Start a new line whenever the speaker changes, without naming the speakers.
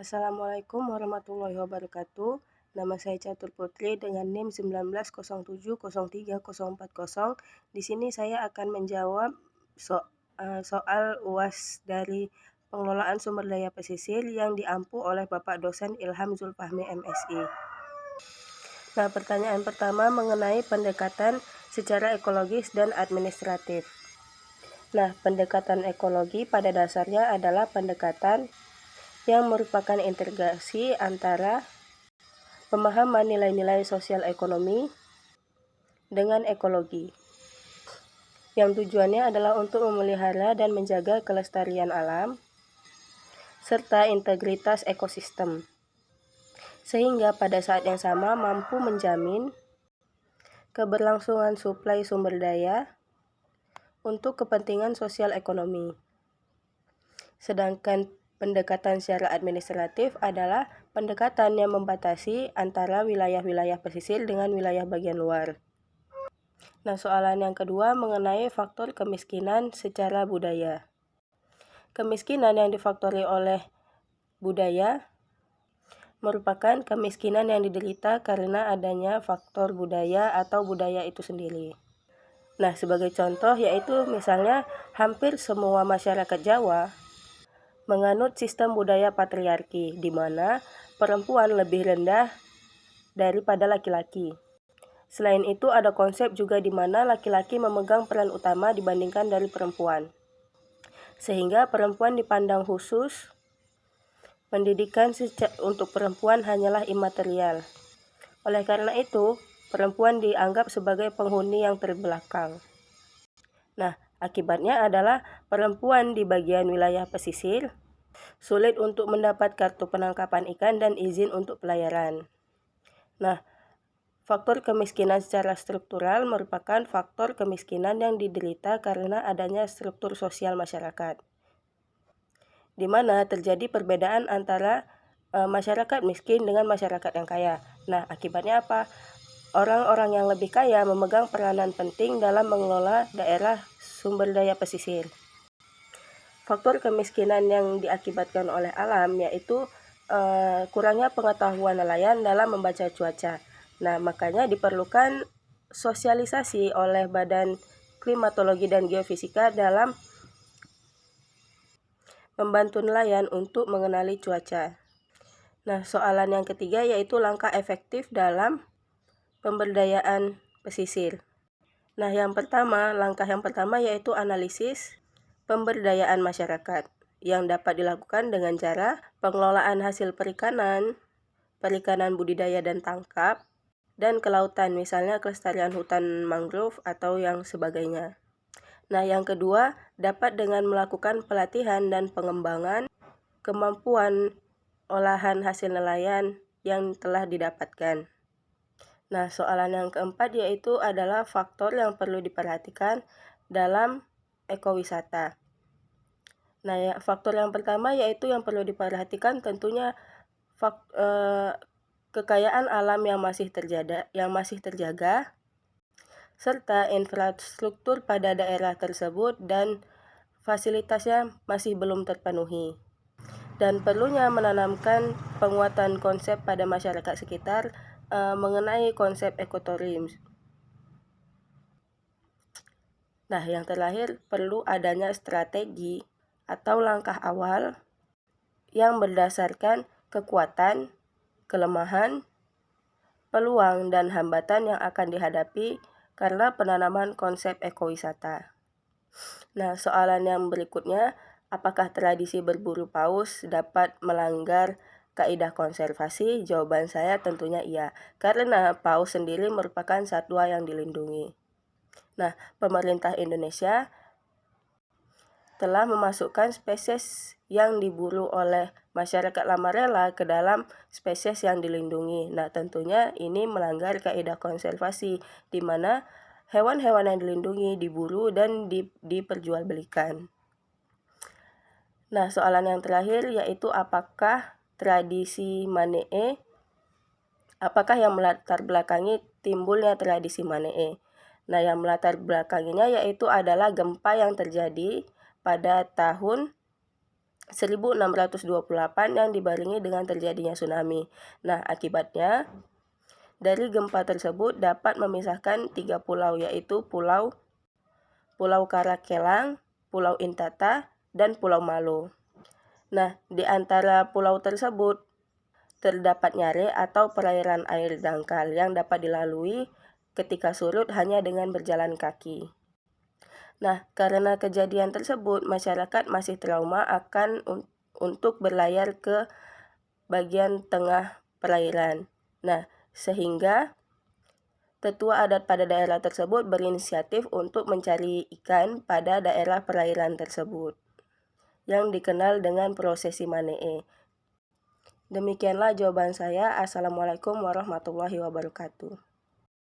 Assalamualaikum warahmatullahi wabarakatuh. Nama saya Catur Putri dengan NIM 1907030440. Di sini saya akan menjawab soal UAS dari pengelolaan sumber daya pesisir yang diampu oleh Bapak Dosen Ilham Zulfahmi MSI. Nah, pertanyaan pertama mengenai pendekatan secara ekologis dan administratif. Nah, pendekatan ekologi pada dasarnya adalah pendekatan yang merupakan integrasi antara pemahaman nilai-nilai sosial ekonomi dengan ekologi, yang tujuannya adalah untuk memelihara dan menjaga kelestarian alam serta integritas ekosistem, sehingga pada saat yang sama mampu menjamin keberlangsungan suplai sumber daya untuk kepentingan sosial ekonomi. Sedangkan pendekatan secara administratif adalah pendekatan yang membatasi antara wilayah-wilayah pesisir dengan wilayah bagian luar. Nah, soalan yang kedua mengenai faktor kemiskinan secara budaya. Kemiskinan yang difaktori oleh budaya merupakan kemiskinan yang diderita karena adanya faktor budaya atau budaya itu sendiri. Nah, sebagai contoh yaitu misalnya hampir semua masyarakat Jawa menganut sistem budaya patriarki, di mana perempuan lebih rendah daripada laki-laki. Selain itu, ada konsep juga di mana laki-laki memegang peran utama dibandingkan dari perempuan, sehingga perempuan dipandang khusus. Pendidikan untuk perempuan hanyalah imaterial. Oleh karena itu, perempuan dianggap sebagai penghuni yang terbelakang. Nah, akibatnya adalah perempuan di bagian wilayah pesisir sulit untuk mendapat kartu penangkapan ikan dan izin untuk pelayaran. Nah, faktor kemiskinan secara struktural merupakan faktor kemiskinan yang diderita karena adanya struktur sosial masyarakat, di mana terjadi perbedaan antara masyarakat miskin dengan masyarakat yang kaya. Nah, akibatnya apa? Orang-orang yang lebih kaya memegang peranan penting dalam mengelola daerah sumber daya pesisir. Faktor kemiskinan yang diakibatkan oleh alam yaitu kurangnya pengetahuan nelayan dalam membaca cuaca. Nah, makanya diperlukan sosialisasi oleh Badan Klimatologi dan Geofisika dalam membantu nelayan untuk mengenali cuaca. Nah, soalan yang ketiga yaitu langkah efektif dalam pemberdayaan pesisir. Nah, langkah yang pertama yaitu analisis pemberdayaan masyarakat yang dapat dilakukan dengan cara pengelolaan hasil perikanan budidaya dan tangkap, dan kelautan, misalnya kelestarian hutan mangrove atau yang sebagainya. Nah, yang kedua dapat dengan melakukan pelatihan dan pengembangan kemampuan olahan hasil nelayan yang telah didapatkan. Nah, soalan yang keempat yaitu adalah faktor yang perlu diperhatikan dalam ekowisata. Nah, faktor yang pertama yaitu yang perlu diperhatikan tentunya kekayaan alam yang masih terjaga serta infrastruktur pada daerah tersebut dan fasilitasnya masih belum terpenuhi. Dan perlunya menanamkan penguatan konsep pada masyarakat sekitar mengenai konsep ekotourism. Nah, yang terakhir perlu adanya strategi atau langkah awal yang berdasarkan kekuatan, kelemahan, peluang, dan hambatan yang akan dihadapi karena penanaman konsep ekowisata. Nah, soalan yang berikutnya, apakah tradisi berburu paus dapat melanggar kaidah konservasi? Jawaban saya tentunya iya, karena paus sendiri merupakan satwa yang dilindungi. Nah, pemerintah Indonesia telah memasukkan spesies yang diburu oleh masyarakat Lamarela ke dalam spesies yang dilindungi. Nah, tentunya ini melanggar kaidah konservasi, di mana hewan-hewan yang dilindungi diburu dan diperjualbelikan. Nah, soalan yang terakhir yaitu apakah yang melatar belakangi timbulnya tradisi Manee? Nah, yang melatar belakanginya yaitu adalah gempa yang terjadi pada tahun 1628 yang dibarengi dengan terjadinya tsunami. Nah, akibatnya dari gempa tersebut dapat memisahkan 3 pulau, yaitu Pulau Karakelang, Pulau Intata, dan Pulau Malo. Nah, di antara pulau tersebut terdapat nyare atau perairan air dangkal yang dapat dilalui ketika surut hanya dengan berjalan kaki. Nah, karena kejadian tersebut, masyarakat masih trauma untuk berlayar ke bagian tengah perairan. Nah, sehingga tetua adat pada daerah tersebut berinisiatif untuk mencari ikan pada daerah perairan tersebut, yang dikenal dengan prosesi Manee. Demikianlah jawaban saya. Assalamualaikum warahmatullahi wabarakatuh.